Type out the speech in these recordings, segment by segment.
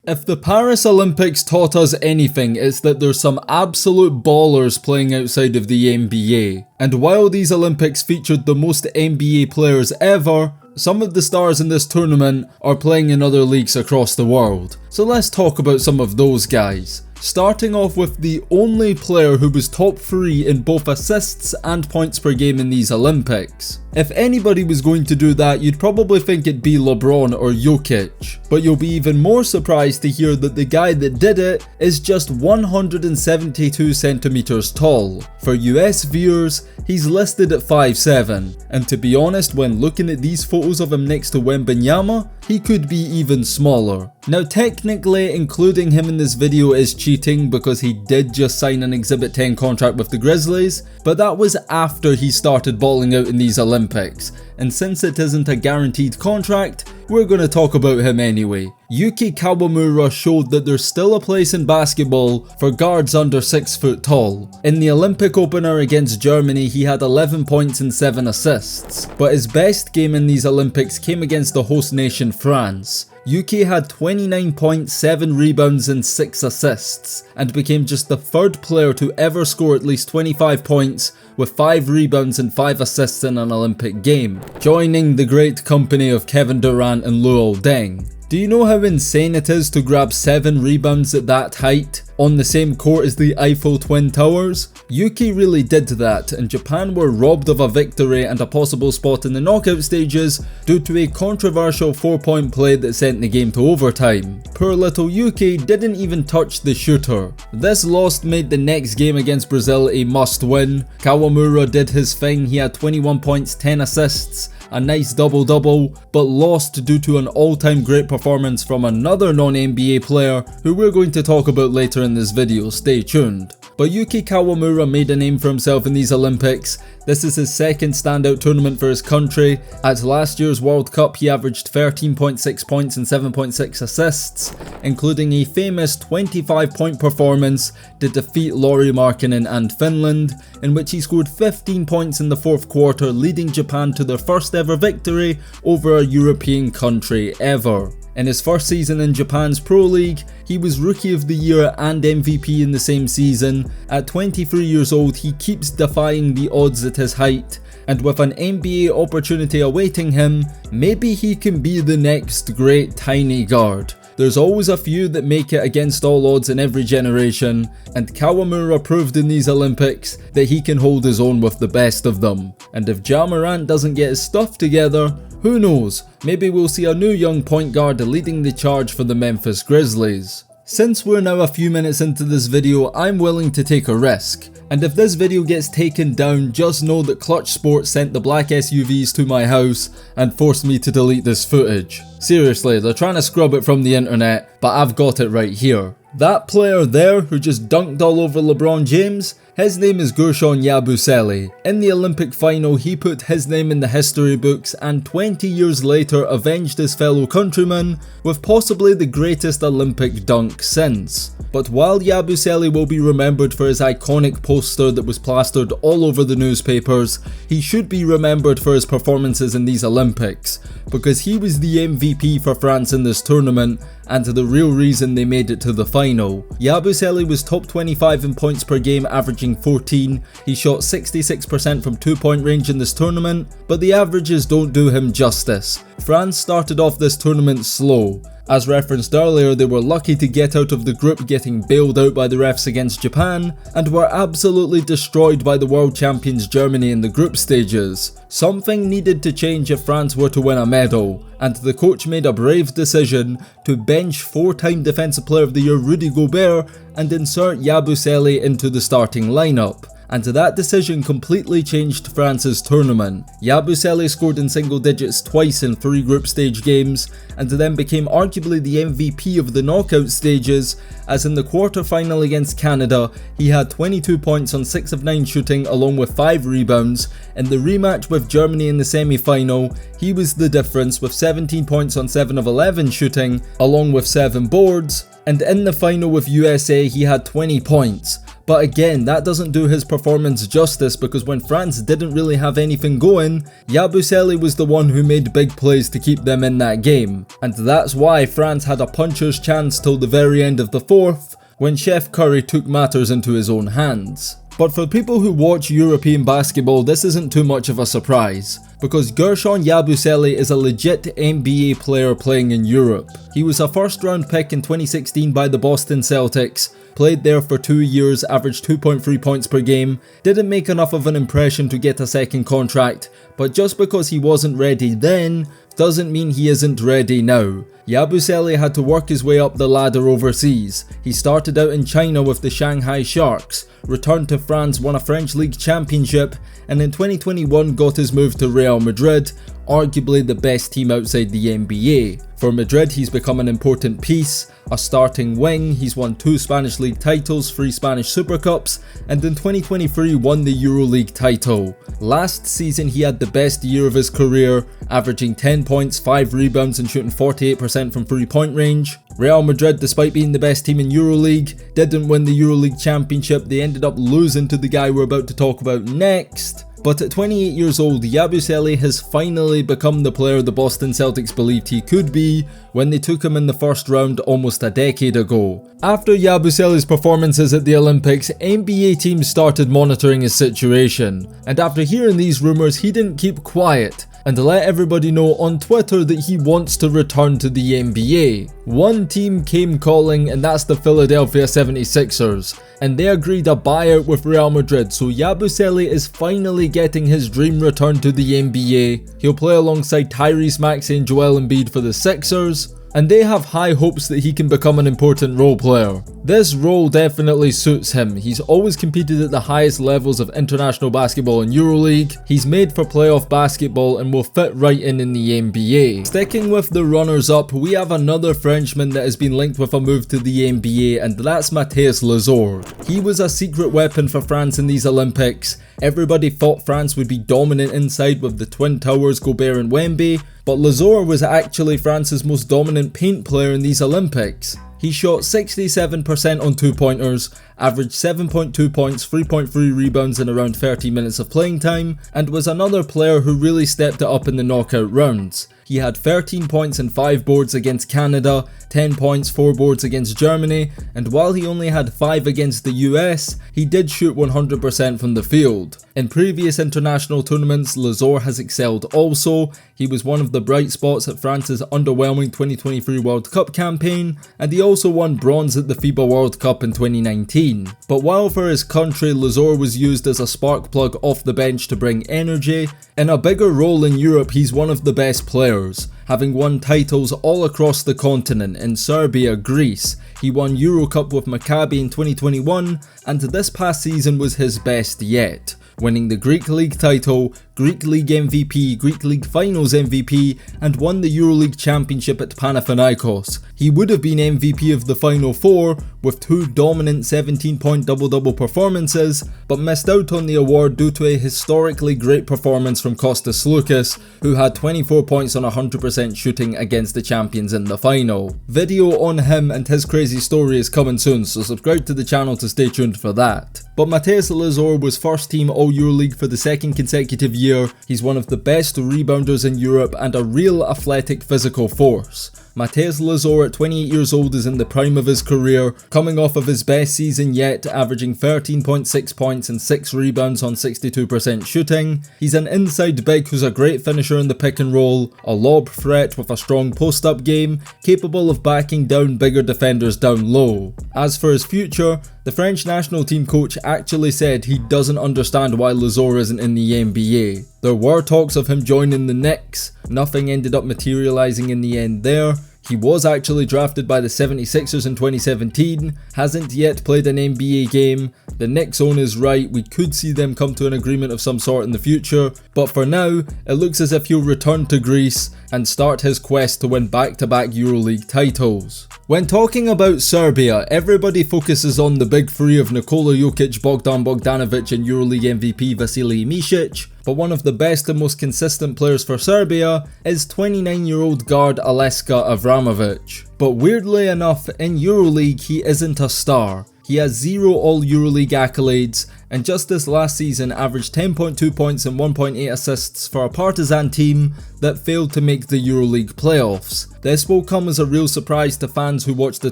If the Paris Olympics taught us anything, it's that there's some absolute ballers playing outside of the NBA. And while these Olympics featured the most NBA players ever, some of the stars in this tournament are playing in other leagues across the world. So let's talk about some of those guys. Starting off with the only player who was top 3 in both assists and points per game in these Olympics. If anybody was going to do that, you'd probably think it'd be LeBron or Jokic. But you'll be even more surprised to hear that the guy that did it is just 172 centimeters tall. For US viewers, he's listed at 5'7", and to be honest, when looking at these photos of him next to Wembanyama, he could be even smaller. Now technically, including him in this video is cheating because he did just sign an Exhibit 10 contract with the Grizzlies, but that was after he started balling out in these Olympics, and since it isn't a guaranteed contract, we're going to talk about him anyway. Yuki Kawamura showed that there's still a place in basketball for guards under 6 foot tall. In the Olympic opener against Germany, he had 11 points and 7 assists, but his best game in these Olympics came against the host nation France. Yuki had 29 points, 7 rebounds and 6 assists, and became just the 3rd player to ever score at least 25 points with 5 rebounds and 5 assists in an Olympic game, joining the great company of Kevin Durant and Luol Deng. Do you know how insane it is to grab 7 rebounds at that height on the same court as the Eiffel Twin Towers? Yuki really did that, and Japan were robbed of a victory and a possible spot in the knockout stages due to a controversial 4-point play that sent the game to overtime. Poor little Yuki didn't even touch the shooter. This loss made the next game against Brazil a must-win. Kawamura did his thing, he had 21 points, 10 assists, a nice double-double, but lost due to an all-time great performance from another non-NBA player who we're going to talk about later in this video, stay tuned. But Yuki Kawamura made a name for himself in these Olympics. This is his 2nd standout tournament for his country. At last year's World Cup, he averaged 13.6 points and 7.6 assists, including a famous 25-point performance to defeat Lauri Markkanen and Finland, in which he scored 15 points in the 4th quarter, leading Japan to their first ever victory over a European country ever. In his first season in Japan's Pro League, he was Rookie of the Year and MVP in the same season. At 23 years old, he keeps defying the odds at his height, and with an NBA opportunity awaiting him, maybe he can be the next great tiny guard. There's always a few that make it against all odds in every generation, and Kawamura proved in these Olympics that he can hold his own with the best of them. And if Ja Morant doesn't get his stuff together, who knows, maybe we'll see a new young point guard leading the charge for the Memphis Grizzlies. Since we're now a few minutes into this video, I'm willing to take a risk. And if this video gets taken down, just know that Clutch Sports sent the black SUVs to my house and forced me to delete this footage. Seriously, they're trying to scrub it from the internet, but I've got it right here. That player there who just dunked all over LeBron James, his name is Guerschon Yabusele. In the Olympic final, he put his name in the history books and 20 years later avenged his fellow countrymen with possibly the greatest Olympic dunk since. But while Yabusele will be remembered for his iconic poster that was plastered all over the newspapers, he should be remembered for his performances in these Olympics, because he was the MVP for France in this tournament and the real reason they made it to the final. Yabusele was top 25 in points per game, averaging 14. He shot 66% from 2-point range in this tournament, but the averages don't do him justice. France started off this tournament slow. As referenced earlier, they were lucky to get out of the group, getting bailed out by the refs against Japan, and were absolutely destroyed by the world champions Germany in the group stages. Something needed to change if France were to win a medal, and the coach made a brave decision to bench 4-time Defensive Player of the Year Rudy Gobert and insert Yabusele into the starting lineup. And that decision completely changed France's tournament. Yabusele scored in single digits twice in 3 group stage games, and then became arguably the MVP of the knockout stages, as in the quarter-final against Canada, he had 22 points on 6 of 9 shooting along with 5 rebounds. In the rematch with Germany in the semi-final, he was the difference with 17 points on 7 of 11 shooting along with 7 boards, and in the final with USA he had 20 points. But again, that doesn't do his performance justice, because when France didn't really have anything going, Yabusele was the one who made big plays to keep them in that game. And that's why France had a puncher's chance till the very end of the fourth, when Chef Curry took matters into his own hands. But for people who watch European basketball, this isn't too much of a surprise, because Guerschon Yabusele is a legit NBA player playing in Europe. He was a first round pick in 2016 by the Boston Celtics, played there for 2 years, averaged 2.3 points per game, didn't make enough of an impression to get a second contract, but just because he wasn't ready then, doesn't mean he isn't ready now. Yabusele had to work his way up the ladder overseas. He started out in China with the Shanghai Sharks, returned to France, won a French League championship, and in 2021 got his move to Real Madrid, arguably the best team outside the NBA. For Madrid, he's become an important piece, a starting wing, he's won 2 Spanish League titles, 3 Spanish Super Cups, and in 2023 won the EuroLeague title. Last season he had the best year of his career, averaging 10 points, 5 rebounds and shooting 48% from 3-point range. Real Madrid, despite being the best team in EuroLeague, didn't win the EuroLeague championship. They ended up losing to the guy we're about to talk about next. But at 28 years old, Yabusele has finally become the player the Boston Celtics believed he could be when they took him in the first round almost a decade ago. After Yabusele's performances at the Olympics, NBA teams started monitoring his situation, and after hearing these rumours, he didn't keep quiet and let everybody know on Twitter that he wants to return to the NBA. One team came calling, and that's the Philadelphia 76ers, and they agreed a buyout with Real Madrid, so Yabusele is finally getting his dream return to the NBA. He'll play alongside Tyrese Maxey and Joel Embiid for the Sixers, and they have high hopes that he can become an important role player. This role definitely suits him. He's always competed at the highest levels of international basketball and EuroLeague. He's made for playoff basketball and will fit right in the NBA. Sticking with the runners-up, we have another Frenchman that has been linked with a move to the NBA, and that's Mattias Lessort. He was a secret weapon for France in these Olympics. Everybody thought France would be dominant inside with the Twin Towers, Gobert and Wemby, but Lessort was actually France's most dominant paint player in these Olympics. He shot 67% on 2-pointers, averaged 7.2 points, 3.3 rebounds in around 30 minutes of playing time, and was another player who really stepped it up in the knockout rounds. He had 13 points and 5 boards against Canada, 10 points, 4 boards against Germany, and while he only had 5 against the US, he did shoot 100% from the field. In previous international tournaments, Lessort has excelled also. He was one of the bright spots at France's underwhelming 2023 World Cup campaign, and he also won bronze at the FIBA World Cup in 2019. But while for his country, Lessort was used as a spark plug off the bench to bring energy, in a bigger role in Europe, he's one of the best players, having won titles all across the continent in Serbia, Greece. He won Eurocup with Maccabi in 2021, and this past season was his best yet, winning the Greek League title, Greek League MVP, Greek League Finals MVP, and won the EuroLeague Championship at Panathinaikos. He would have been MVP of the Final Four with 2 dominant 17-point double-double performances, but missed out on the award due to a historically great performance from Kostas Papanikolaou, who had 24 points on 100% shooting against the champions in the final. Video on him and his crazy story is coming soon, so subscribe to the channel to stay tuned for that. But Mattias Lessort was first team All EuroLeague for the 2nd consecutive year. He's one of the best rebounders in Europe and a real athletic physical force. Mattias Lessort at 28 years old is in the prime of his career, coming off of his best season yet, averaging 13.6 points and 6 rebounds on 62% shooting. He's an inside big who's a great finisher in the pick and roll, a lob threat with a strong post-up game, capable of backing down bigger defenders down low. As for his future, the French national team coach actually said he doesn't understand why Lessort isn't in the NBA. There were talks of him joining the Knicks, nothing ended up materialising in the end there. He was actually drafted by the 76ers in 2017, hasn't yet played an NBA game. The Knicks own is right, we could see them come to an agreement of some sort in the future, but for now, it looks as if he'll return to Greece and start his quest to win back-to-back EuroLeague titles. When talking about Serbia, everybody focuses on the big three of Nikola Jokic, Bogdan Bogdanovic and EuroLeague MVP Vasilij Micic, but one of the best and most consistent players for Serbia is 29-year-old guard Aleska Avramovic. But weirdly enough, in EuroLeague he isn't a star. He has 0 all EuroLeague accolades, and just this last season averaged 10.2 points and 1.8 assists for a Partizan team that failed to make the EuroLeague playoffs. This will come as a real surprise to fans who watched the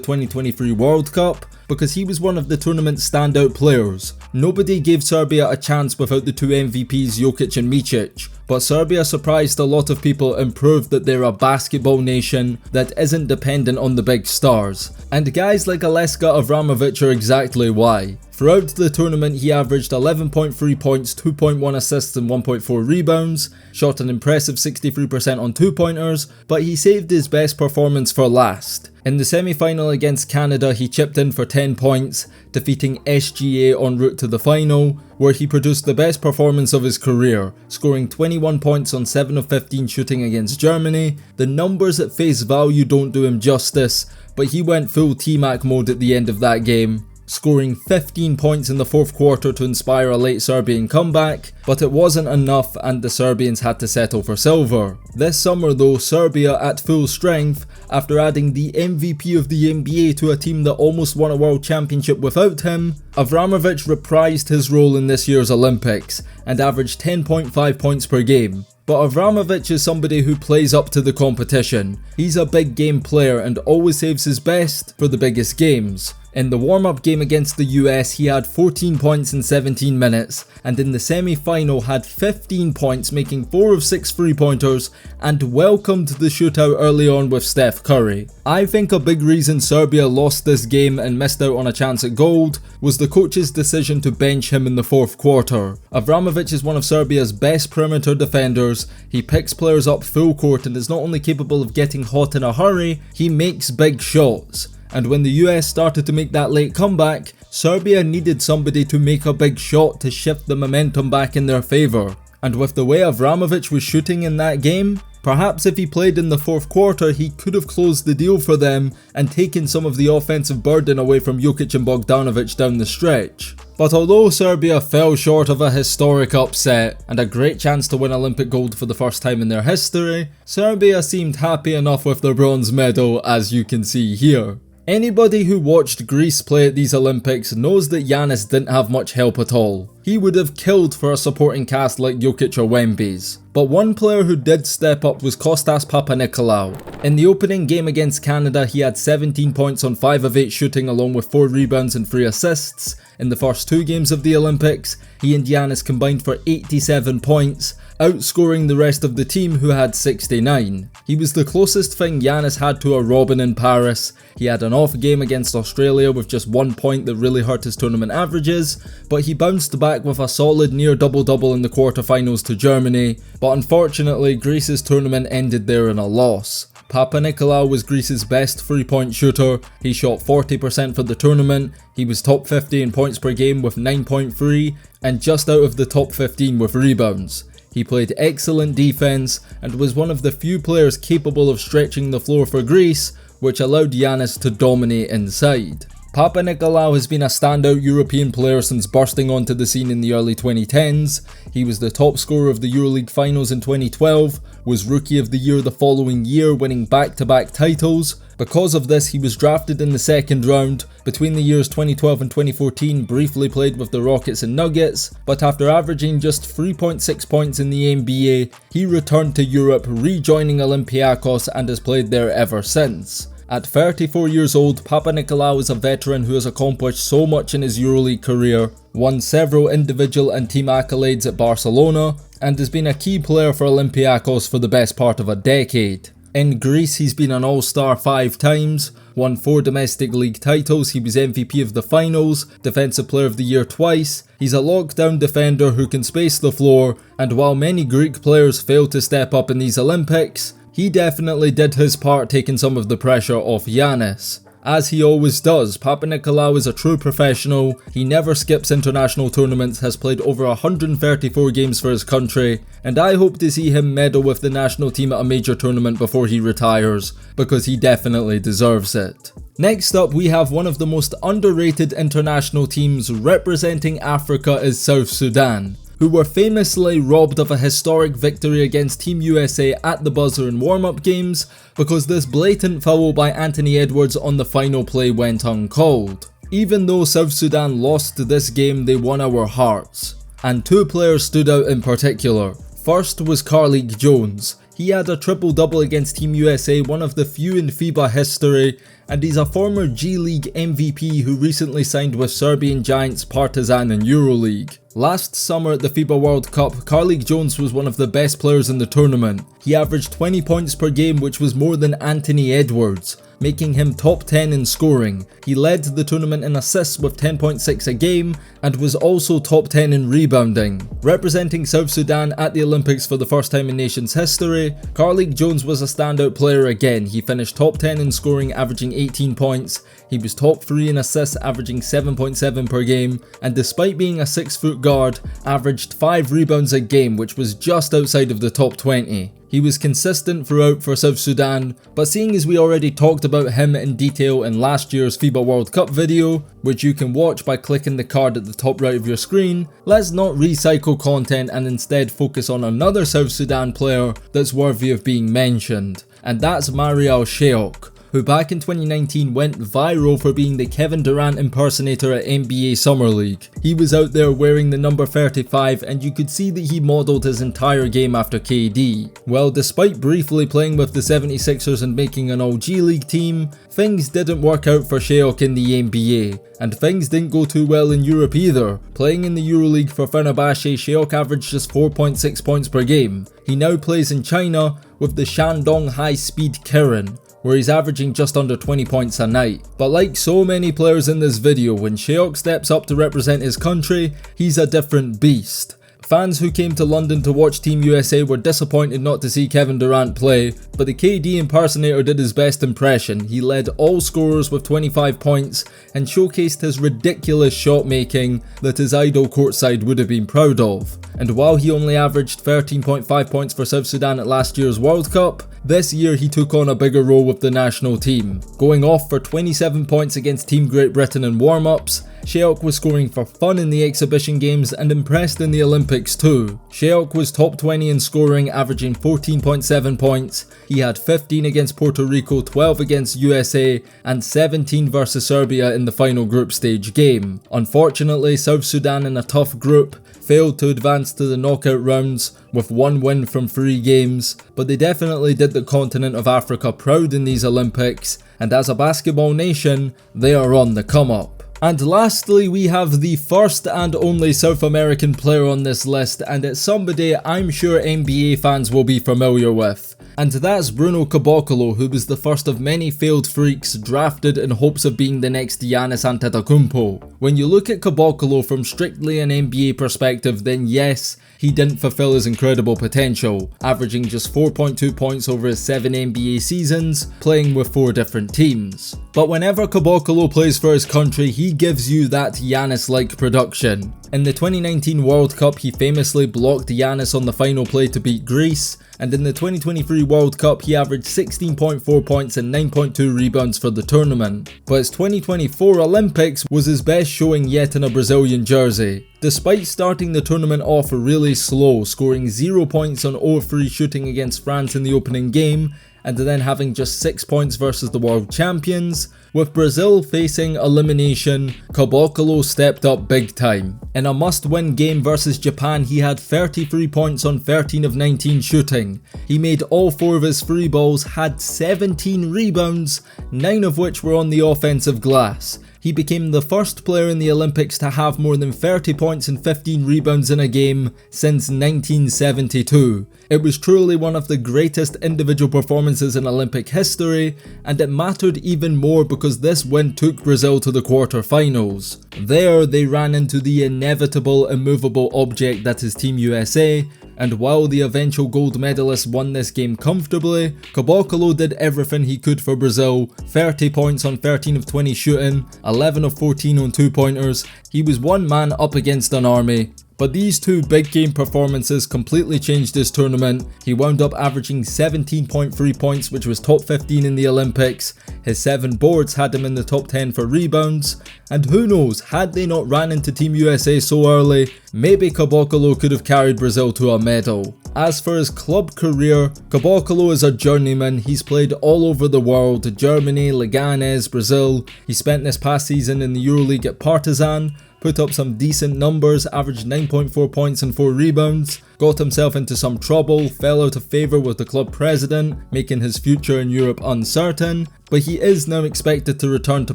2023 World Cup, because he was one of the tournament's standout players. Nobody gave Serbia a chance without the two MVPs Jokic and Micic, but Serbia surprised a lot of people and proved that they're a basketball nation that isn't dependent on the big stars. And guys like Aleska Avramovic are exactly why. Throughout the tournament he averaged 11.3 points, 2.1 assists and 1.4 rebounds, shot an impressive 63% on 2-pointers, but he saved his best performance for last. In the semi-final against Canada he chipped in for 10 points, defeating SGA en route to the final, where he produced the best performance of his career, scoring 21 points on 7 of 15 shooting against Germany. The numbers at face value don't do him justice, but he went full T-Mac mode at the end of that game, scoring 15 points in the fourth quarter to inspire a late Serbian comeback, but it wasn't enough and the Serbians had to settle for silver. This summer though, Serbia at full strength, after adding the MVP of the NBA to a team that almost won a world championship without him, Avramovic reprised his role in this year's Olympics and averaged 10.5 points per game. But Avramovic is somebody who plays up to the competition. He's a big game player and always saves his best for the biggest games. In the warm-up game against the US, he had 14 points in 17 minutes, and in the semi-final had 15 points, making 4 of 6 3-pointers, and welcomed the shootout early on with Steph Curry. I think a big reason Serbia lost this game and missed out on a chance at gold was the coach's decision to bench him in the fourth quarter. Avramovic is one of Serbia's best perimeter defenders. He picks players up full court and is not only capable of getting hot in a hurry, he makes big shots. And when the US started to make that late comeback, Serbia needed somebody to make a big shot to shift the momentum back in their favour. And with the way Avramovic was shooting in that game, perhaps if he played in the fourth quarter he could have closed the deal for them and taken some of the offensive burden away from Jokic and Bogdanovic down the stretch. But although Serbia fell short of a historic upset and a great chance to win Olympic gold for the first time in their history, Serbia seemed happy enough with their bronze medal, as you can see here. Anybody who watched Greece play at these Olympics knows that Giannis didn't have much help at all. He would have killed for a supporting cast like Jokic or Wemby's. But one player who did step up was Kostas Papanikolaou. In the opening game against Canada he had 17 points on 5 of 8 shooting along with 4 rebounds and 3 assists. In the first 2 games of the Olympics, he and Giannis combined for 87 points, outscoring the rest of the team who had 69. He was the closest thing Giannis had to a Robin in Paris. He had an off game against Australia with just 1 point that really hurt his tournament averages, but he bounced back with a solid near double-double in the quarterfinals to Germany, but unfortunately Greece's tournament ended there in a loss. Papanikolaou was Greece's best 3-point shooter. He shot 40% for the tournament, he was top 50 in points per game with 9.3 and just out of the top 15 with rebounds. He played excellent defense and was one of the few players capable of stretching the floor for Greece, which allowed Giannis to dominate inside. Papanikolaou has been a standout European player since bursting onto the scene in the early 2010s. He was the top scorer of the EuroLeague finals in 2012, was Rookie of the Year the following year, winning back-to-back titles. Because of this, he was drafted in the second round. Between the years 2012 and 2014, briefly played with the Rockets and Nuggets, but after averaging just 3.6 points in the NBA, he returned to Europe, rejoining Olympiacos and has played there ever since. At 34 years old, Papanikolaou is a veteran who has accomplished so much in his EuroLeague career, won several individual and team accolades at Barcelona, and has been a key player for Olympiacos for the best part of a decade. In Greece, he's been an all-star 5 times, won 4 domestic league titles, he was MVP of the finals, Defensive Player of the Year twice. He's a lockdown defender who can space the floor, and while many Greek players failed to step up in these Olympics, he definitely did his part taking some of the pressure off Giannis. As he always does, Papanikolaou is a true professional, he never skips international tournaments, has played over 134 games for his country, and I hope to see him medal with the national team at a major tournament before he retires, because he definitely deserves it. Next up, we have one of the most underrated international teams representing Africa is South Sudan, who were famously robbed of a historic victory against Team USA at the buzzer in warm-up games because this blatant foul by Anthony Edwards on the final play went uncalled. Even though South Sudan lost this game, they won our hearts. And two players stood out in particular. First was Carlik Jones. He had a triple-double against Team USA, one of the few in FIBA history, and he's a former G-League MVP who recently signed with Serbian giants Partizan in EuroLeague. Last summer at the FIBA World Cup, Carlik Jones was one of the best players in the tournament. He averaged 20 points per game, which was more than Anthony Edwards, making him top 10 in scoring. He led the tournament in assists with 10.6 a game and was also top 10 in rebounding. Representing South Sudan at the Olympics for the first time in nation's history, Carlik Jones was a standout player again. He finished top 10 in scoring, averaging 18 points. He was top 3 in assists, averaging 7.7 per game, and despite being a 6-foot guard, averaged 5 rebounds a game, which was just outside of the top 20. He was consistent throughout for South Sudan, but seeing as we already talked about him in detail in last year's FIBA World Cup video, which you can watch by clicking the card at the top right of your screen, let's not recycle content and instead focus on another South Sudan player that's worthy of being mentioned, and that's Marial Shayok, who back in 2019 went viral for being the Kevin Durant impersonator at NBA Summer League. He was out there wearing the number 35 and you could see that he modelled his entire game after KD. Well, despite briefly playing with the 76ers and making an all-G League team, things didn't work out for Shayok in the NBA, and things didn't go too well in Europe either. Playing in the EuroLeague for Fenerbahce, Shayok averaged just 4.6 points per game. He now plays in China with the Shandong High-Speed Kirin, where he's averaging just under 20 points a night. But like so many players in this video, when Shayok steps up to represent his country, he's a different beast. Fans who came to London to watch Team USA were disappointed not to see Kevin Durant play, but the KD impersonator did his best impression. He led all scorers with 25 points and showcased his ridiculous shot making that his idol courtside would have been proud of. And while he only averaged 13.5 points for South Sudan at last year's World Cup, this year he took on a bigger role with the national team. Going off for 27 points against Team Great Britain in warm-ups, Shayok was scoring for fun in the exhibition games and impressed in the Olympics too. Shayok was top 20 in scoring, averaging 14.7 points. He had 15 against Puerto Rico, 12 against USA, and 17 versus Serbia in the final group stage game. Unfortunately, South Sudan in a tough group failed to advance to the knockout rounds with one win from 3 games, but they definitely did the continent of Africa proud in these Olympics, and as a basketball nation, they are on the come up. And lastly, we have the first and only South American player on this list, and it's somebody I'm sure NBA fans will be familiar with. And that's Bruno Caboclo, who was the first of many failed freaks drafted in hopes of being the next Giannis Antetokounmpo. When you look at Caboclo from strictly an NBA perspective, then yes, he didn't fulfill his incredible potential, averaging just 4.2 points over his 7 NBA seasons, playing with 4 different teams. But whenever Caboclo plays for his country, he gives you that Giannis-like production. In the 2019 World Cup, he famously blocked Giannis on the final play to beat Greece, and in the 2023 World Cup, he averaged 16.4 points and 9.2 rebounds for the tournament. But his 2024 Olympics was his best showing yet in a Brazilian jersey. Despite starting the tournament off really slow, scoring 0 points on 0-3 shooting against France in the opening game, and then having just 6 points versus the world champions, with Brazil facing elimination, Caboclo stepped up big time. In a must-win game versus Japan, he had 33 points on 13 of 19 shooting. He made all 4 of his free balls, had 17 rebounds, 9 of which were on the offensive glass. He became the first player in the Olympics to have more than 30 points and 15 rebounds in a game since 1972. It was truly one of the greatest individual performances in Olympic history, and it mattered even more because this win took Brazil to the quarter-finals. There, they ran into the inevitable, immovable object that is Team USA, and while the eventual gold medalists won this game comfortably, Caboclo did everything he could for Brazil, 30 points on 13 of 20 shooting, 11 of 14 on 2-pointers. He was one man up against an army. But these 2 big game performances completely changed his tournament. He wound up averaging 17.3 points, which was top 15 in the Olympics. His 7 boards had him in the top 10 for rebounds. And who knows, had they not ran into Team USA so early, maybe Caboclo could have carried Brazil to a medal. As for his club career, Caboclo is a journeyman. He's played all over the world, Germany, Leganes, Brazil. He spent this past season in the EuroLeague at Partizan, put up some decent numbers, averaged 9.4 points and 4 rebounds, got himself into some trouble, fell out of favour with the club president, making his future in Europe uncertain, but he is now expected to return to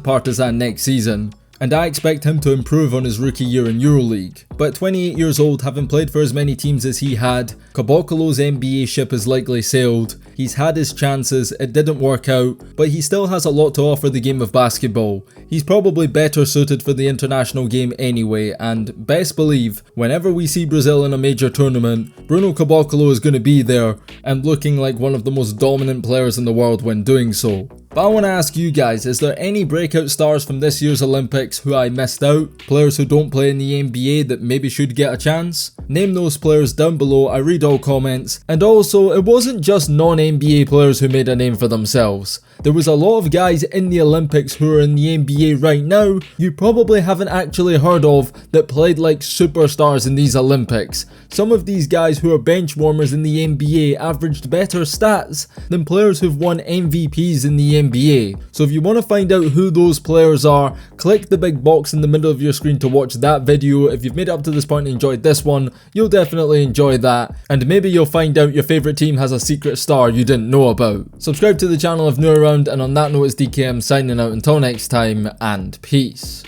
Partizan next season. And I expect him to improve on his rookie year in EuroLeague. But at 28 years old, having played for as many teams as he had, Caboclo's NBA ship has likely sailed. He's had his chances, it didn't work out, but he still has a lot to offer the game of basketball. He's probably better suited for the international game anyway, and best believe, whenever we see Brazil in a major tournament, Bruno Caboclo is going to be there, and looking like one of the most dominant players in the world when doing so. But I want to ask you guys, is there any breakout stars from this year's Olympics who I missed out? Players who don't play in the NBA that maybe should get a chance? Name those players down below, I read all comments. And also, it wasn't just non-NBA players who made a name for themselves. There was a lot of guys in the Olympics who are in the NBA right now you probably haven't actually heard of that played like superstars in these Olympics. Some of these guys who are bench warmers in the NBA averaged better stats than players who've won MVPs in the NBA. So if you want to find out who those players are, click the big box in the middle of your screen to watch that video. If you've made it up to this point and enjoyed this one, you'll definitely enjoy that. And maybe you'll find out your favourite team has a secret star you didn't know about. Subscribe to the channel if new around, and on that note, it's DKM signing out until next time, and peace.